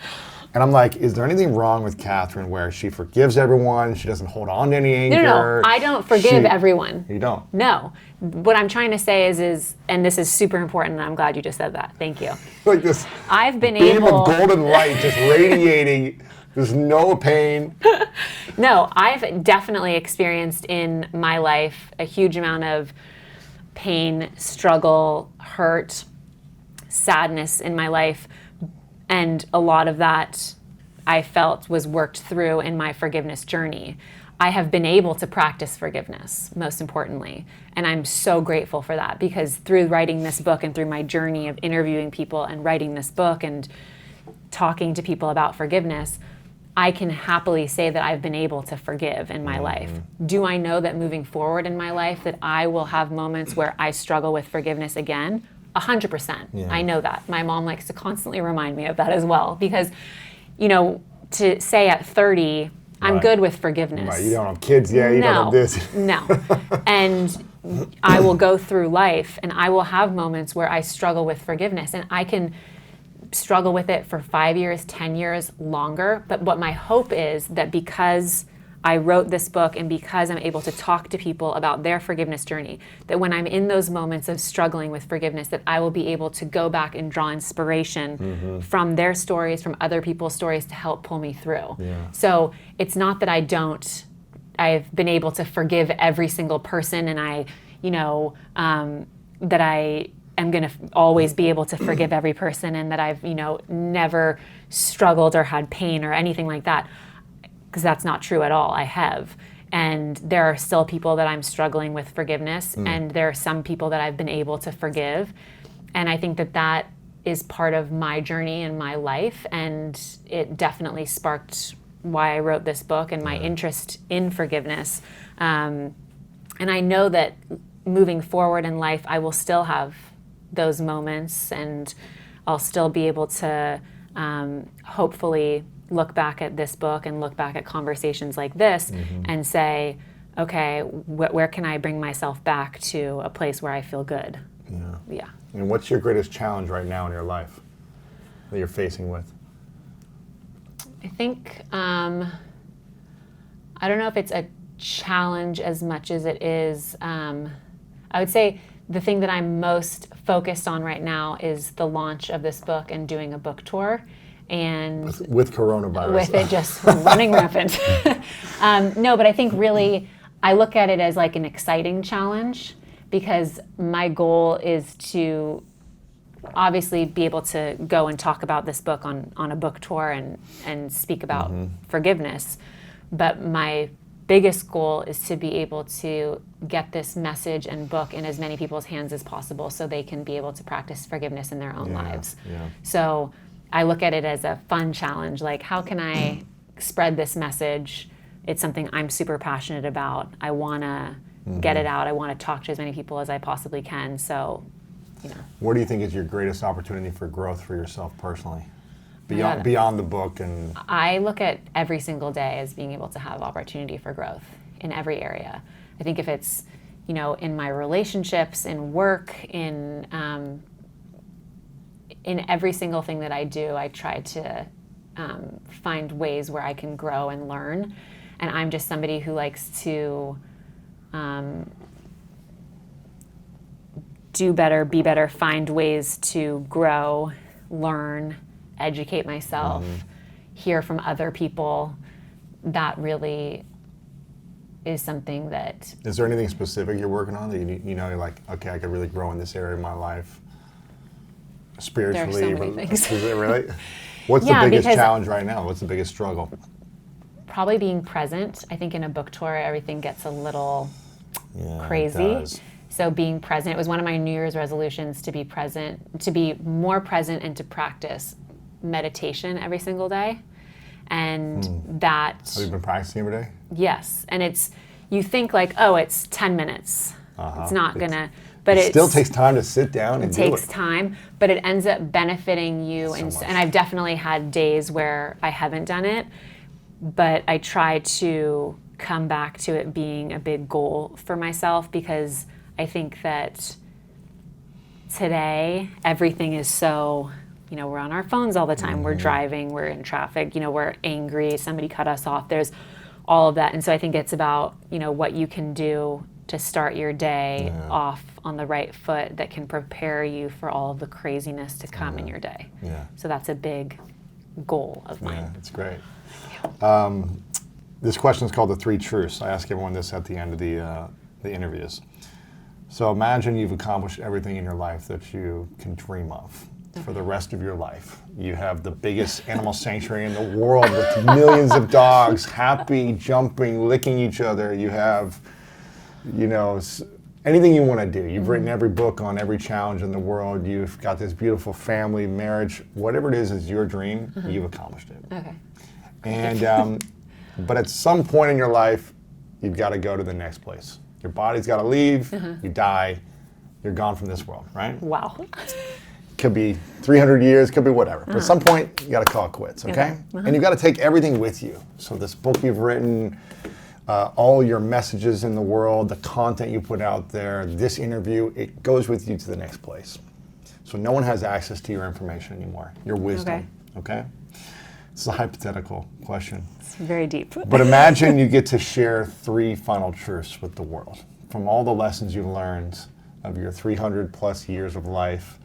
And I'm like, is there anything wrong with Katherine where she forgives everyone? She doesn't hold on to any anger? No. I don't forgive everyone. You don't? No. What I'm trying to say is, and this is super important, and I'm glad you just said that. Thank you. Like this I've been beam able... of golden light just radiating. There's no pain. No, I've definitely experienced in my life a huge amount of pain, struggle, hurt, sadness in my life. And a lot of that I felt was worked through in my forgiveness journey. I have been able to practice forgiveness, most importantly. And I'm so grateful for that, because through writing this book and through my journey of interviewing people and writing this book and talking to people about forgiveness, I can happily say that I've been able to forgive in my life. Do I know that moving forward in my life that I will have moments where I struggle with forgiveness again? 100%. Yeah. I know that. My mom likes to constantly remind me of that as well, because, to say at 30, I'm good with forgiveness. Right. You don't have kids yet, you don't have this. No. And I will go through life and I will have moments where I struggle with forgiveness, and I can struggle with it for 5 years, 10 years, longer. But what my hope is that because I wrote this book and because I'm able to talk to people about their forgiveness journey, that when I'm in those moments of struggling with forgiveness, that I will be able to go back and draw inspiration from their stories, from other people's stories, to help pull me through. Yeah. So it's not that I've been able to forgive every single person, and that I am going to always be able to forgive every person, and that I've, never struggled or had pain or anything like that. Because that's not true at all. I have. And there are still people that I'm struggling with forgiveness, and there are some people that I've been able to forgive. And I think that is part of my journey in my life, and it definitely sparked why I wrote this book and my interest in forgiveness. And I know that moving forward in life, I will still have those moments, and I'll still be able to hopefully look back at this book and look back at conversations like this and say, okay, where can I bring myself back to a place where I feel good? Yeah. And what's your greatest challenge right now in your life that you're facing with? I think, I don't know if it's a challenge as much as it is, I would say the thing that I'm most focused on right now is the launch of this book and doing a book tour. And with coronavirus. With it just running rampant. No, but I think really I look at it as like an exciting challenge, because my goal is to obviously be able to go and talk about this book on a book tour and speak about forgiveness. But my biggest goal is to be able to get this message and book in as many people's hands as possible so they can be able to practice forgiveness in their own lives. Yeah. So I look at it as a fun challenge, like how can I spread this message? It's something I'm super passionate about. I want to get it out. I want to talk to as many people as I possibly can. So, What do you think is your greatest opportunity for growth for yourself personally? Beyond the book and... I look at every single day as being able to have opportunity for growth in every area. I think if it's, in my relationships, in work, in every single thing that I do, I try to find ways where I can grow and learn. And I'm just somebody who likes to do better, be better, find ways to grow, learn, educate myself, hear from other people. That really is something that... Is there anything specific you're working on that you're like, okay, I could really grow in this area of my life? Spiritually? There are so many things. Is it really? What's the biggest challenge right now? What's the biggest struggle? Probably being present. I think in a book tour, everything gets a little crazy. It does. So being present, it was one of my New Year's resolutions to be present, to be more present and to practice meditation every single day. And that... Have you been practicing every day? Yes. And you think like, oh, it's 10 minutes. It's not gonna... But it still takes time to sit down and do it. It takes time, but it ends up benefiting you. And I've definitely had days where I haven't done it, but I try to come back to it being a big goal for myself, because I think that today everything is so, we're on our phones all the time. We're driving, we're in traffic, we're angry, somebody cut us off. There's all of that. And so I think it's about, what you can do to start your day off on the right foot that can prepare you for all of the craziness to come in your day. Yeah. So that's a big goal of mine. Yeah, that's great. This question is called the 3 truths. I ask everyone this at the end of the interviews. So imagine you've accomplished everything in your life that you can dream of for the rest of your life. You have the biggest animal sanctuary in the world with millions of dogs, happy, jumping, licking each other. You have, anything you want to do. You've written every book on every challenge in the world. You've got this beautiful family, marriage. Whatever it is your dream, you've accomplished it. Okay. And but at some point in your life, you've got to go to the next place. Your body's got to leave. You die. You're gone from this world, right? Wow. Could be 300 years, could be whatever. But at some point, you got to call it quits, okay? And you've got to take everything with you. So this book you've written, all your messages in the world, the content you put out there, this interview, it goes with you to the next place. So no one has access to your information anymore, your wisdom, okay? It's a hypothetical question. It's very deep. But imagine you get to share 3 final truths with the world from all the lessons you learned of your 300 plus years of life.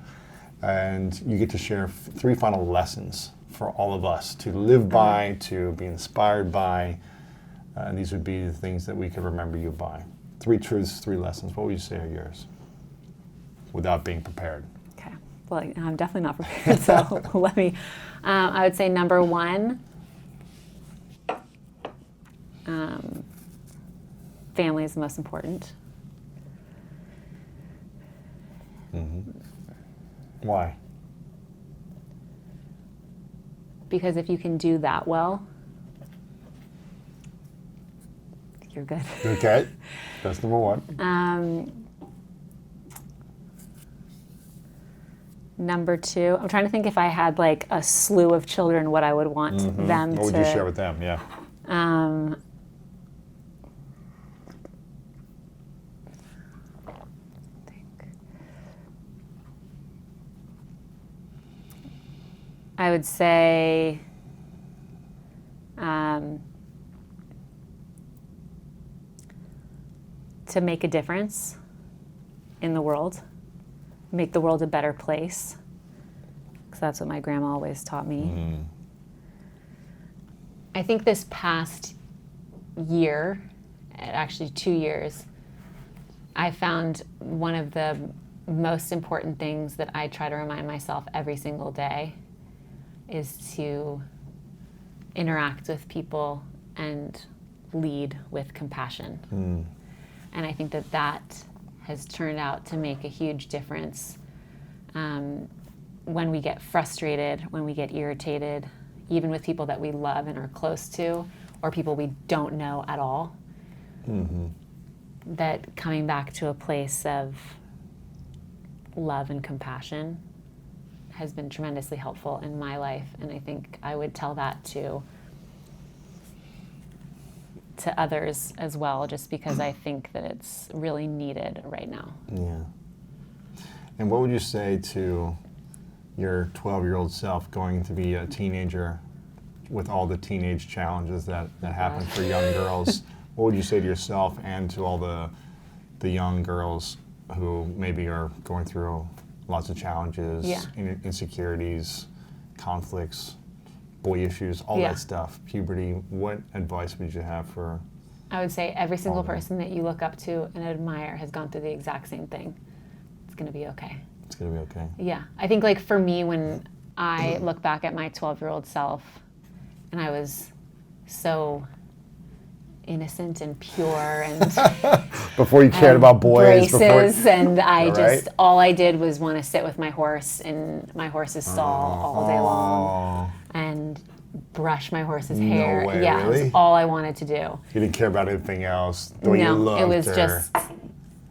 And you get to share 3 final lessons for all of us to live by, to be inspired by. And these would be the things that we could remember you by. 3 truths, 3 lessons. What would you say are yours without being prepared? Okay. Well, I'm definitely not prepared, so let me. I would say number 1, family is the most important. Why? Because if you can do that well, you're good. Okay, that's number 1. Number 2, I'm trying to think if I had like a slew of children, what I would want them to. What would you share with them? Yeah. I would say to make a difference in the world, make the world a better place, because that's what my grandma always taught me. I think this past year, actually 2 years, I found one of the most important things that I try to remind myself every single day is to interact with people and lead with compassion. And I think that that has turned out to make a huge difference when we get frustrated, when we get irritated, even with people that we love and are close to, or people we don't know at all. That coming back to a place of love and compassion has been tremendously helpful in my life, and I think I would tell that to others as well, just because I think that it's really needed right now. Yeah. And what would you say to your 12-year-old self going to be a teenager with all the teenage challenges that happen for young girls? What would you say to yourself and to all the young girls who maybe are going through lots of challenges, insecurities, conflicts, boy issues, all that stuff, puberty? What advice would you have for? I would say every single person that you look up to and admire has gone through the exact same thing. It's going to be okay. It's going to be okay. Yeah. I think like for me, when I look back at my 12-year-old self, and I was so innocent and pure and before you cared about boys, braces, and I just all I did was want to sit with my horse in my horse's stall all day long and brush my horse's hair. No way, yeah, really? It was all I wanted to do. You didn't care about anything else. The way you looked, it was just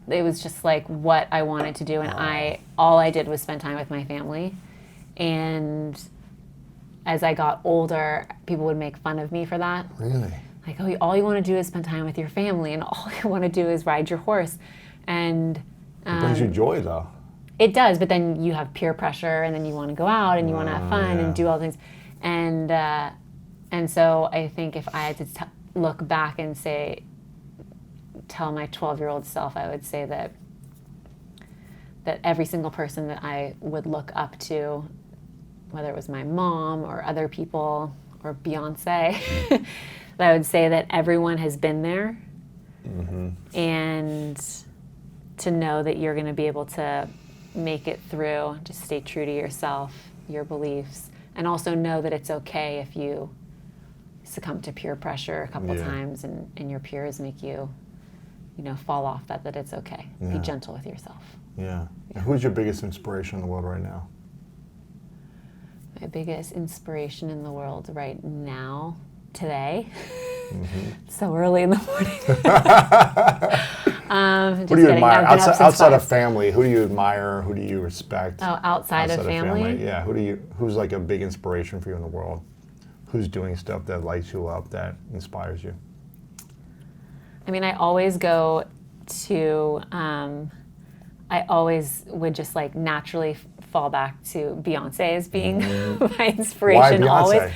it was just like what I wanted to do, and all I did was spend time with my family. And as I got older, people would make fun of me for that. Really? Like, oh, all you want to do is spend time with your family, and all you want to do is ride your horse. And it brings you joy, though. It does, but then you have peer pressure, and then you want to go out, and you want to have fun and do all things. And so I think if I had to look back and tell my 12-year-old self, I would say that every single person that I would look up to, whether it was my mom or other people or Beyonce, I would say that everyone has been there. And to know that you're going to be able to make it through, just stay true to yourself, your beliefs, and also know that it's okay if you succumb to peer pressure a couple times and your peers make you, fall off that it's okay. Be gentle with yourself. Yeah. And who's your biggest inspiration in the world right now? My biggest inspiration in the world right now, today, so early in the morning. Who do you admire outside of family? Who do you admire? Who do you respect? Oh, outside of family? Yeah. Who's like a big inspiration for you in the world? Who's doing stuff that lights you up, that inspires you? I mean, I always go to. I always would just like naturally fall back to Beyonce as being my inspiration. Why Beyonce? Always,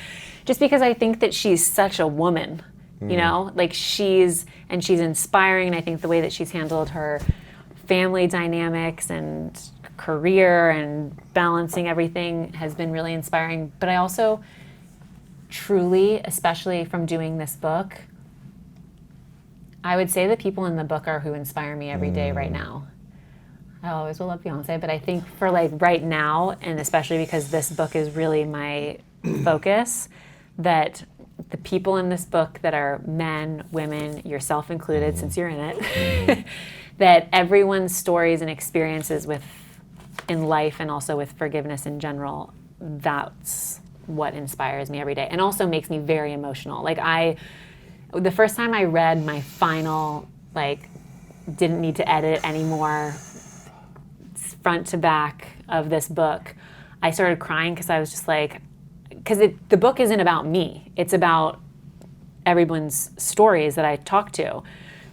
just because I think that she's such a woman. Like she's inspiring, and I think the way that she's handled her family dynamics and career and balancing everything has been really inspiring. But I also truly, especially from doing this book, I would say the people in the book are who inspire me every day right now. I always will love Beyonce, but I think for like right now, and especially because this book is really my focus, that the people in this book that are men, women, yourself included, since you're in it, that everyone's stories and experiences in life and also with forgiveness in general, that's what inspires me every day and also makes me very emotional. Like the first time I read my final, didn't need to edit anymore, front to back of this book, I started crying because I was just like, because the book isn't about me. It's about everyone's stories that I talk to.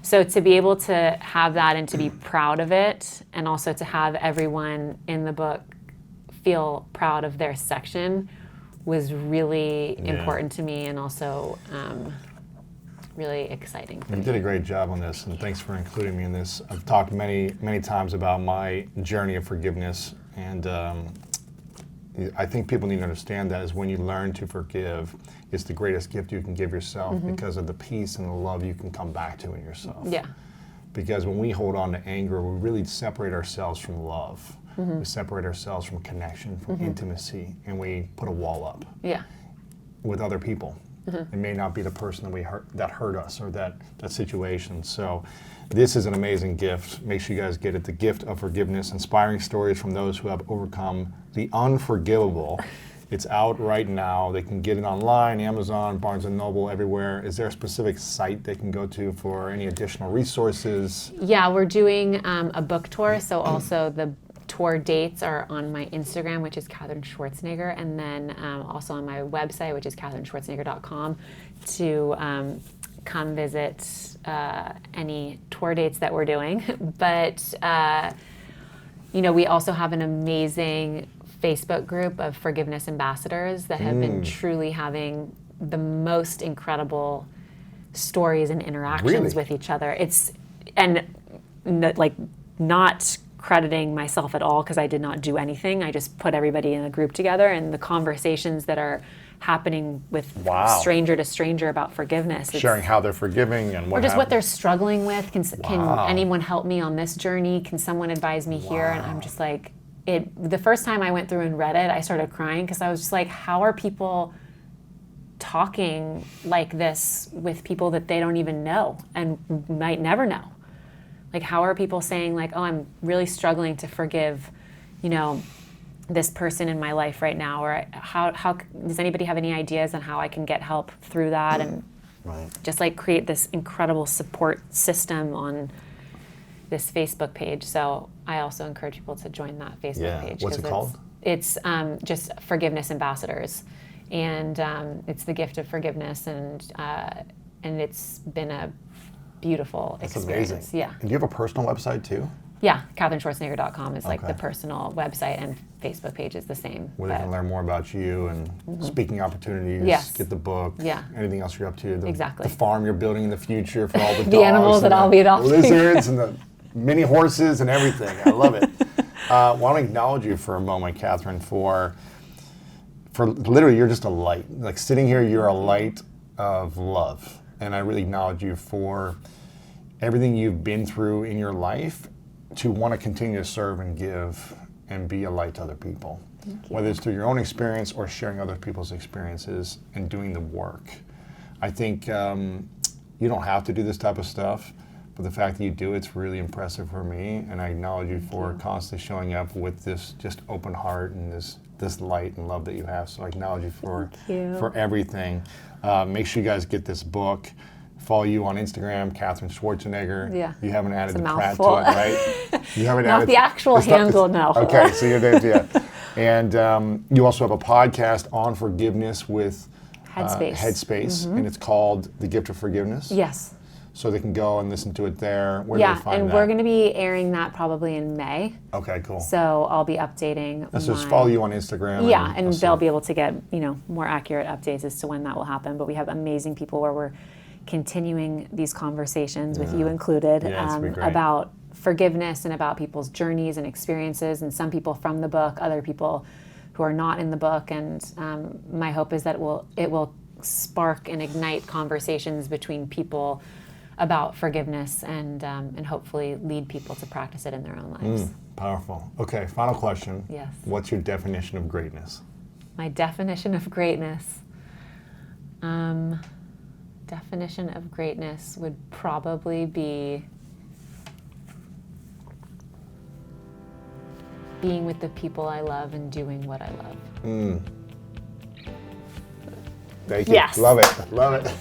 So to be able to have that and to be proud of it, and also to have everyone in the book feel proud of their section, was really important to me, and also really exciting for me. You did a great job on this, and thanks for including me in this. I've talked many, many times about my journey of forgiveness, and I think people need to understand that is when you learn to forgive, it's the greatest gift you can give yourself because of the peace and the love you can come back to in yourself. Yeah. Because when we hold on to anger, we really separate ourselves from love. We separate ourselves from connection, from intimacy, and we put a wall up with other people. It may not be the person that hurt us or that situation. So this is an amazing gift. Make sure you guys get it. The Gift of Forgiveness, inspiring stories from those who have overcome the unforgivable. It's out right now. They can get it online, Amazon, Barnes & Noble, everywhere. Is there a specific site they can go to for any additional resources? Yeah, we're doing a book tour, so also the tour dates are on my Instagram, which is Katherine Schwarzenegger, and then also on my website, which is katherineschwarzenegger.com, to come visit any tour dates that we're doing. But, we also have an amazing Facebook group of forgiveness ambassadors that have been truly having the most incredible stories and interactions with each other. Not crediting myself at all, because I did not do anything. I just put everybody in a group together, and the conversations that are happening with stranger to stranger about forgiveness. Sharing how they're forgiving and what they're struggling with. Can anyone help me on this journey? Can someone advise me here? And I'm just like, the first time I went through and read it, I started crying because I was just like, how are people talking like this with people that they don't even know and might never know? Like, how are people saying, like, oh, I'm really struggling to forgive, this person in my life right now? Or how does anybody have any ideas on how I can get help through that? And just, create this incredible support system on this Facebook page. So I also encourage people to join that Facebook page. What's it called? It's just Forgiveness Ambassadors, and it's the gift of forgiveness, and it's been a beautiful experience. Amazing. Yeah. And do you have a personal website too? Yeah, KatherineSchwarzenegger.com is like the personal website, and Facebook page is the same. Where they can learn more about you and speaking opportunities, get the book, anything else you're up to. Exactly. The farm you're building in the future for all the The dogs animals that I'll be adopting. lizards and the mini horses and everything. I love it. I want to acknowledge you for a moment, Katherine, for literally you're just a light. Like sitting here, you're a light of love. And I really acknowledge you for everything you've been through in your life to want to continue to serve and give and be a light to other people. Whether it's through your own experience or sharing other people's experiences and doing the work. I think you don't have to do this type of stuff, but the fact that you do it's really impressive for me, and I acknowledge you for constantly showing up with this just open heart and this light and love that you have. So I acknowledge you for everything. Make sure you guys get this book. Follow you on Instagram, Katherine Schwarzenegger. Yeah. You haven't added It's the a Pratt to mouthful. it, right? You haven't Not added the actual handle, no. Okay, so you're there, And you also have a podcast on forgiveness with Headspace, and it's called The Gift of Forgiveness. Yes. So they can go and listen to it there. Where do they find and that? we're going to be airing that probably in May. Okay, cool. So I'll be updating. So just follow you on Instagram. Yeah, and they'll be able to get more accurate updates as to when that will happen. But we have amazing people where we're continuing these conversations with you included about forgiveness and about people's journeys and experiences, and some people from the book, other people who are not in the book. And my hope is that it will spark and ignite conversations between people about forgiveness and hopefully lead people to practice it in their own lives. Powerful. Okay, final question. Yes. What's your definition of greatness? My definition of greatness. Definition of greatness would probably be being with the people I love and doing what I love. Thank you. Yes. Love it. Love it.